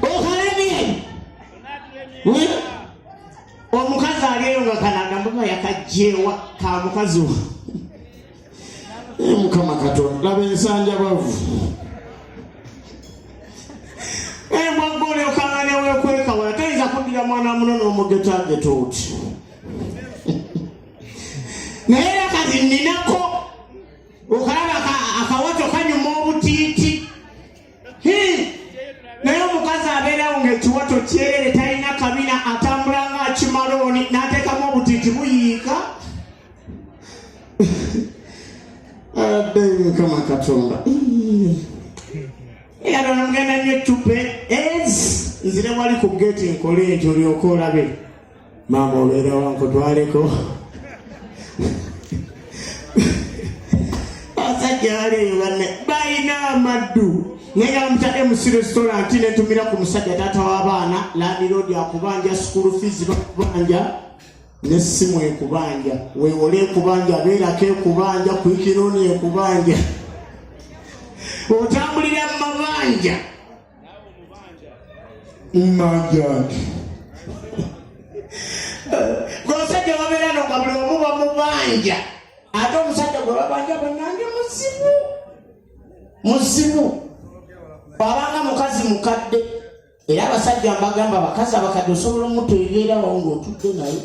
okalemye omukazi aliyo nga kanaga mbaba yakajjewa ka mukazi mukama Katonda laba ensanja bavu mwagole okanganya wekwekawala tayinza kuddira mwana muno n'omugetageto oti naye era kazi ninako okalaba akawato kanyuma obutiiti naye omukazi abeerawo ng'ekiwato kyerere talina kabina atambula nga kimalooni n'ateekamu obutiiti buyiika mukama Katonda era nomugenda nnyo ecupe nzire wali ku geti nkole enti olyoka olabe maama obeera wankutwaleko basajja baleeyo banne balina amaddu naye mutadde MC restaurant netumira ku musajja taata w'abaana landiroodi akubanja school fees bakubanja n'essimu ekubanja weewole ekubanja beerako ekubanja kwikironi ekubanja otambulira mu mabanja mmanjaki gosajja babeera no nga buli omu bamubanja ate omusajja gwe babanja bannange muzibu babanga mukazi mukadde era abasajja mbagamba bakazi abakadde osobola omutegeerawo ng'otudde naye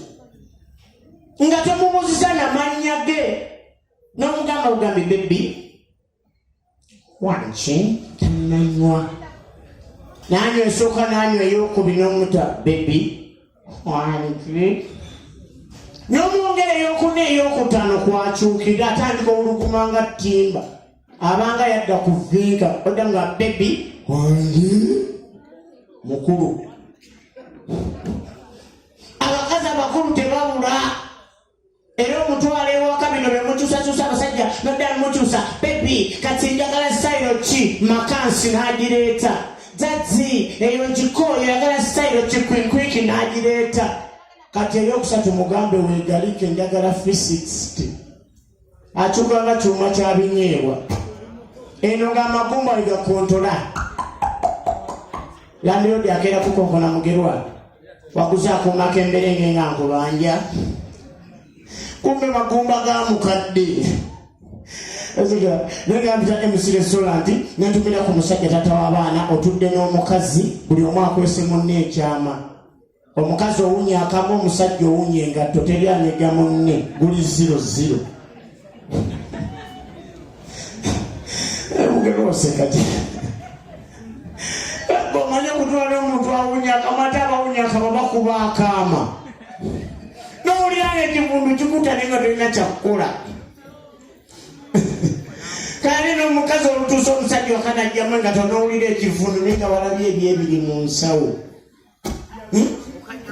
nga temubuuziza n'amannya ge n'omugamba bugambi bebi wanki tananywa nanywa esooka nanywa ey'okubiri n'omuta bebi wanki n'omwongera ey'okuna ey'okutaano kwakyukira atandika oluguma nga ttimba abanga yadda ku vinka odda nga bebi wangi mukulu abakazi abakulu tebabula era omutwala ewaka bino bemukyusakyusa abasajja noddala mukyusa bebi kati njagala sitayiro ki makansi n'agireeta zazi eyo nkikooyo yagala sitayiro ki kwinkwiki n'agireeta kati eyokusatu mugambe weegalike njagala 360 akyuka nga kyuma kyabinyeebwa eno ng'amagumba wegakontola landiroodi akeera kukonkona mugerwa waguza akumako emberenge nga nkubanja kumbe magumba ga mukadde negambita MC restaurant netumira ku musajja tata w'abaana otudde n'omukazi buli omu akwese munne ekyama omukazi owunya akamu omusajja owunya engatto teri anyega munne guli 00 mugerose kati bomanye kutwala omuntu awunya akamu ate abawunya akama bakuba akaama n'owuliranga ekivundu kikutali nga tolina kyakukola kale n'omukazi olutuusa omusajja wakanajjamu nga tonowulira ekivundu naye nga walabye ebyebiri mu nsawo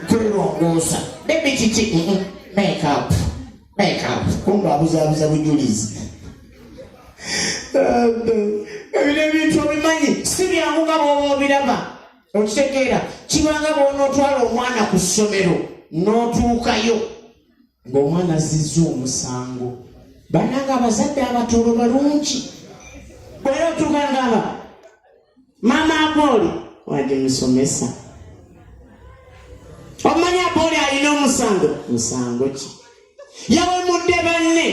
kwelongoosa bebi kiki makeup kumbe abuzaabuza bujulizi ebino ebintu obimanyi si byangu nga bwoba obiraba okitegeera kibanga bw'onootwala omwana ku ssomero n'otuukayo ng'omwana azizza omusango bannanga abazadde abatoolo balungi bwera otuuka ngaba maama abooli wajje musomesa omanyi abooli alina musango ki yawemudde banne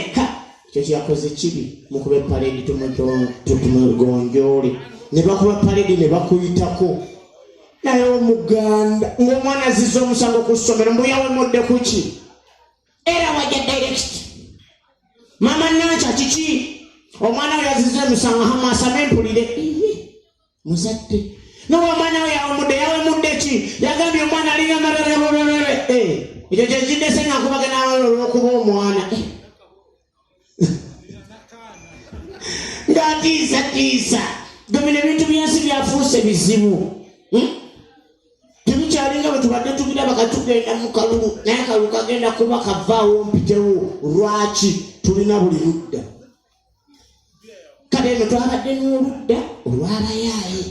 ekyo kyakoze kibi mukuba epaleedi tumugonjoole ne bakuba epaleedi ne bakuyitako naye omuganda ng'omwana azizza omusango ku ssomero mbu yawemudde ku ki era wajja direct mama nancha kiki omwana oyo azizza omusango hamasame empulire muzadde n'omwana oyo yawemudde ki yagambye omwana alinga marerererere ekyo kyekidese nga nkubagana olw'okuba omwana ng'atiisatiisa domina ebintu byensi byafuuse bizibu tebikyalinga bwe tubadde tubiraba katugenda mu kalulu naye akalulu kagenda kuba kavaawo mpitewo lwaki tulina buli ludda kale eno twabadde n'oludda olw'abayaaye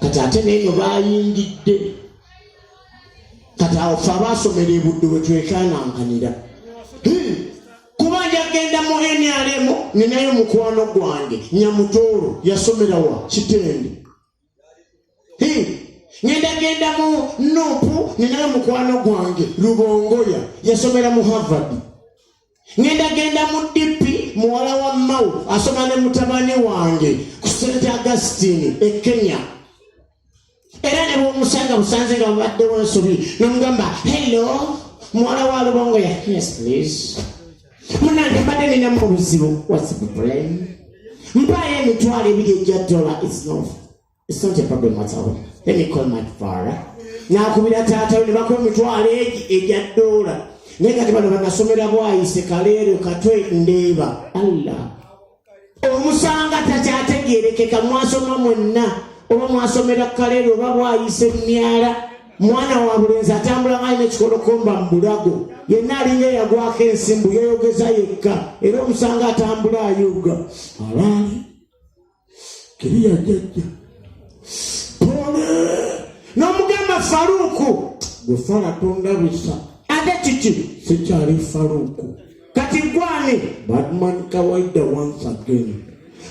kati ate n'eno baayingidde kati awo fe abaasomera ebudde bwe twekanankanira kuba njagenda mu NRM ninayo mukwano gwange Nyamutoolo yasomera wa Kitende genda mu Nupu nina mukwano gwange Lubongoya yasomera mu Harvard. Genda mu DP muwala wa Mau asoma ne mutabani wange ku St. Augustine e Kenya. Era ne bw'omusanga busanze nga mubaddewo ensobi n'omugamba hello muwala wa Lubongoya. Yes please. Munange mbadde ninamu obuzibu. What's the problem? Mpaayo emitwalo ebiri ejja $. It's not a problem at all. Let me call my father. Nakubira taata ne bakola emitwalo ejja $. Naye kati bano banasomera bwayise kaleero katwe ndeeba. Allah. Omusanga takyategeerekeka mwasoma mwenna. Oba mwasomera kaleero oba bwayise myala. Mwana wa bulenzi atambula ng'alina ekikolokomba mu bulago. Yenna alinga yagwako ensimbu yeeyogeza yekka. Era omusanga atambula ayogga. Alaali. Kiriya jjajja. Pole. N'omugamba Faruku. Gwe Fala tondabisa. Ate kiki? Sikyali Faruku. Kati gwani? Badman Kawaida once again.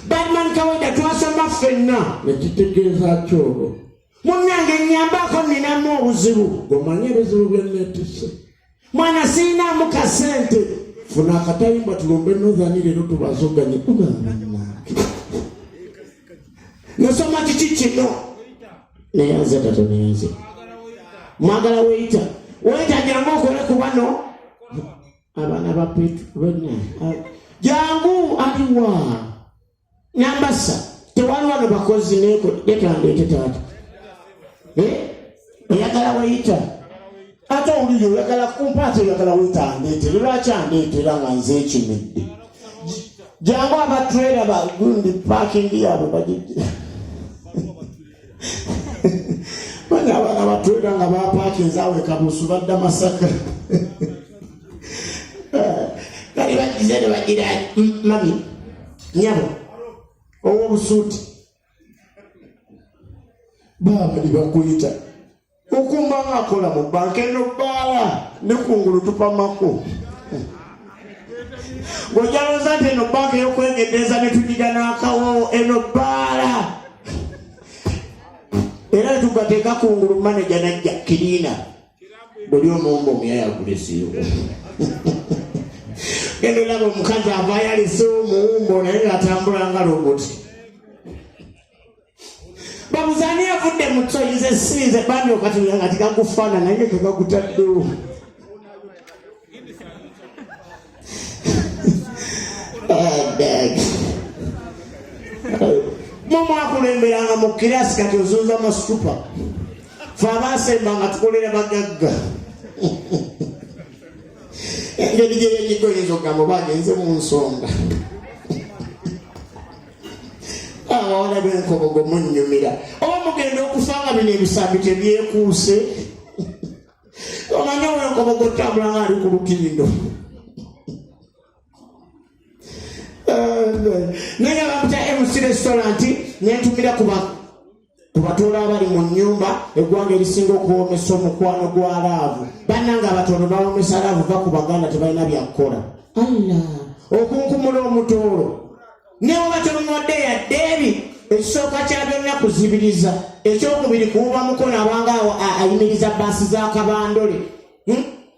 Badman Kawaida twasoma ffenna. Nekitegeeza kyolo. Munnange nnyambako ninamu obuzibu. Gomanye ebizibu bye neetisse. Mwana siinamu kasente. Funa akatayimba tulombe Northern leero tubazoganye. Nosoma kiki kino? Neyanze tato neyanze. Mwagala weita. Weita jangu okole ku bano. Abaana ba Petro bonna. Jangu aliwa. Nambasa. Tewali wano bakozi neko. Yetandeete taata. Oyagala weita. Ate oliyo oyagala kumpa ate oyagala weita andeete. Lwaki andeetera nga nze ekimidde. Jangu abatrailer bagundi parking yaabwe bagijja. Bana abana batrailer nga bapakinze awo Kabusu badda Masaka. Kali bagize ne bagira mami. Nyabo. Owo busuuti. Baba libakuyita. Okumba ngakola mu banka eno bbaala ne kungulu tupamako. Gojaloza nti eno banka ey'okwegedeza ne tugiga n'akawo eno bbaala. Era tugateeka kungulu manager najja Kirina. Buli omumba omuyayagulesiyo. Gendo laba omukazi avaayo alese omuwumbo naye ng'atambula nga roboti. Babuzani avudde mu kyoyize sinze bambi okatulira nga tikakufaana naye kekakutaddewo. Mumwakulemberanga mu kirasi kati ozunza masupa. Fe abaasemba nga tukolera bagagga. Engeri gye yenyigoyinza okugamba bagenze mu nsonga. Abawala b'enkobogo munnyumira. Oba mugenda okufanga bino ebisambi tebyekuuse. Omanye w'enkobogo otambula nga ali ku lutindo. Naye bamuta MC Restaurant nentumira ku batoolo abali mu nnyumba eggwanga erisinga okuwoomesa omukwano gwa laavu. Bannanga abatoolo bawomesa laavu bakubaganda tebalina byakukola. Allah okunkumula omutoolo. Newo batomunwadde yadde ebi ekisooka kya byonna kuzibiriza. Ekyokubiri kuwuba mukono abanga ayimiriza baasi za kabandole.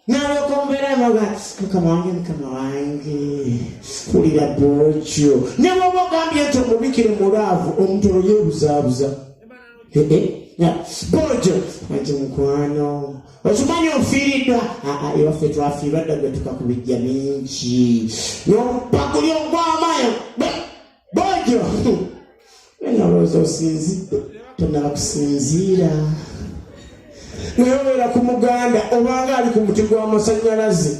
Nalyoka omubeera noga mukama wange kulira bwotyo. Ne bwoba ogambye nti omubikire mu laavu omutoolo yeebuzaabuza. Bojo ati mukwano okimanyi ofiiriddwa. Ewaffe twafiirwa dda gwe tukakubijja mingi nopagulya ogwamayo. Bojo enalowooza osinzidde tonaba kusinziira. Naye obeera ku muganda obanga ali ku muti gw'amasannyalaze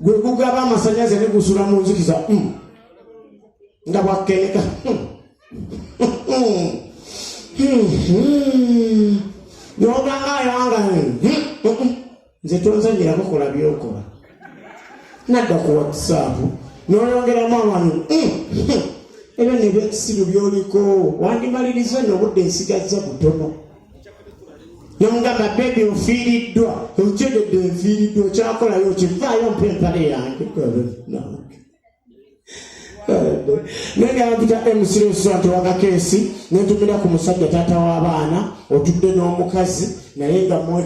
gwe gugaba amasannyalaze ne gusula mu nzikiza nga bwakkeneka. N'oganga ayanga nze tonzanyirako kola byokola. Nadda ku WhatsApp n'oyongeramu awano ebyo nebyekizibu byoliko wandimaliriza n'obudde nsigazza butono. Nomugamba bebi ofiiriddwa okyegedde enfiiriddwa okyakolayo okivaayo mpa empale yange. Nenge abapita MC nti wakakeesi nentumira ku musajja taata w'abaana otudde n'omukazi naye nga